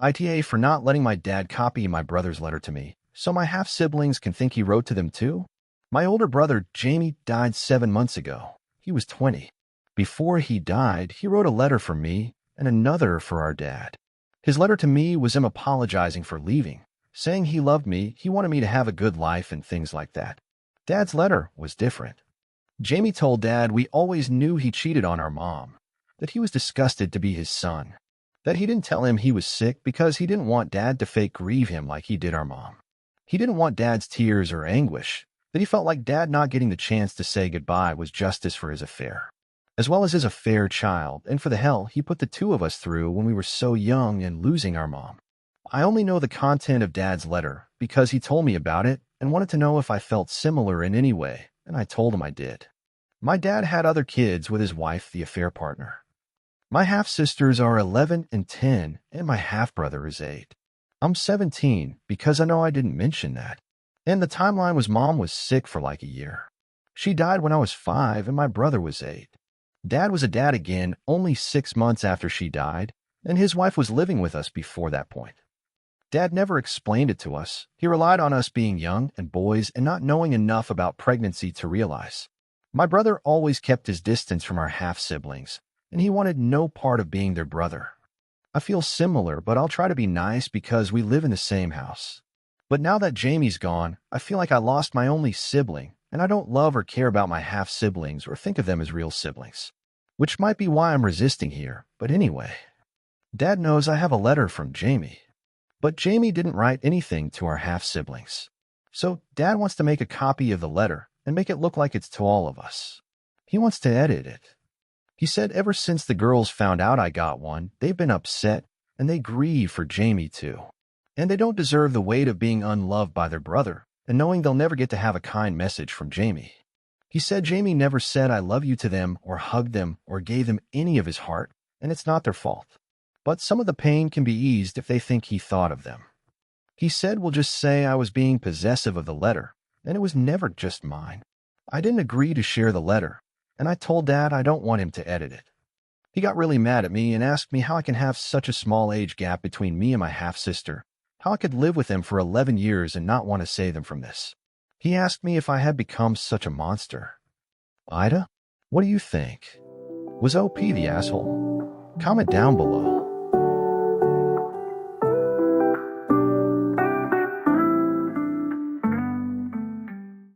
ITA for not letting my dad copy my brother's letter to me, so my half-siblings can think he wrote to them too? My older brother, Jamie, died 7 months ago. He was 20. Before he died, he wrote a letter for me and another for our dad. His letter to me was him apologizing for leaving, saying he loved me, he wanted me to have a good life and things like that. Dad's letter was different. Jamie told Dad we always knew he cheated on our mom, that he was disgusted to be his son, that he didn't tell him he was sick because he didn't want Dad to fake grieve him like he did our mom. He didn't want Dad's tears or anguish, that he felt like Dad not getting the chance to say goodbye was justice for his affair, as well as his affair child, and for the hell he put the two of us through when we were so young and losing our mom. I only know the content of Dad's letter because he told me about it and wanted to know if I felt similar in any way, and I told him I did. My dad had other kids with his wife, the affair partner. My half-sisters are 11 and 10, and my half-brother is 8. I'm 17 because I know I didn't mention that. And the timeline was Mom was sick for like a year. She died when I was 5 and my brother was 8. Dad was a dad again only 6 months after she died, and his wife was living with us before that point. Dad never explained it to us. He relied on us being young and boys and not knowing enough about pregnancy to realize. My brother always kept his distance from our half-siblings, and he wanted no part of being their brother. I feel similar, but I'll try to be nice because we live in the same house. But now that Jamie's gone, I feel like I lost my only sibling, and I don't love or care about my half-siblings or think of them as real siblings, which might be why I'm resisting here, but anyway. Dad knows I have a letter from Jamie, but Jamie didn't write anything to our half-siblings. So Dad wants to make a copy of the letter and make it look like it's to all of us. He wants to edit it. He said ever since the girls found out I got one, they've been upset, and they grieve for Jamie too. And they don't deserve the weight of being unloved by their brother and knowing they'll never get to have a kind message from Jamie. He said Jamie never said I love you to them or hugged them or gave them any of his heart, and it's not their fault. But some of the pain can be eased if they think he thought of them. He said we'll just say I was being possessive of the letter, and it was never just mine. I didn't agree to share the letter, and I told Dad I don't want him to edit it. He got really mad at me and asked me how I can have such a small age gap between me and my half-sister, how I could live with them for 11 years and not want to save them from this. He asked me if I had become such a monster. Ida, what do you think? Was OP the asshole? Comment down below.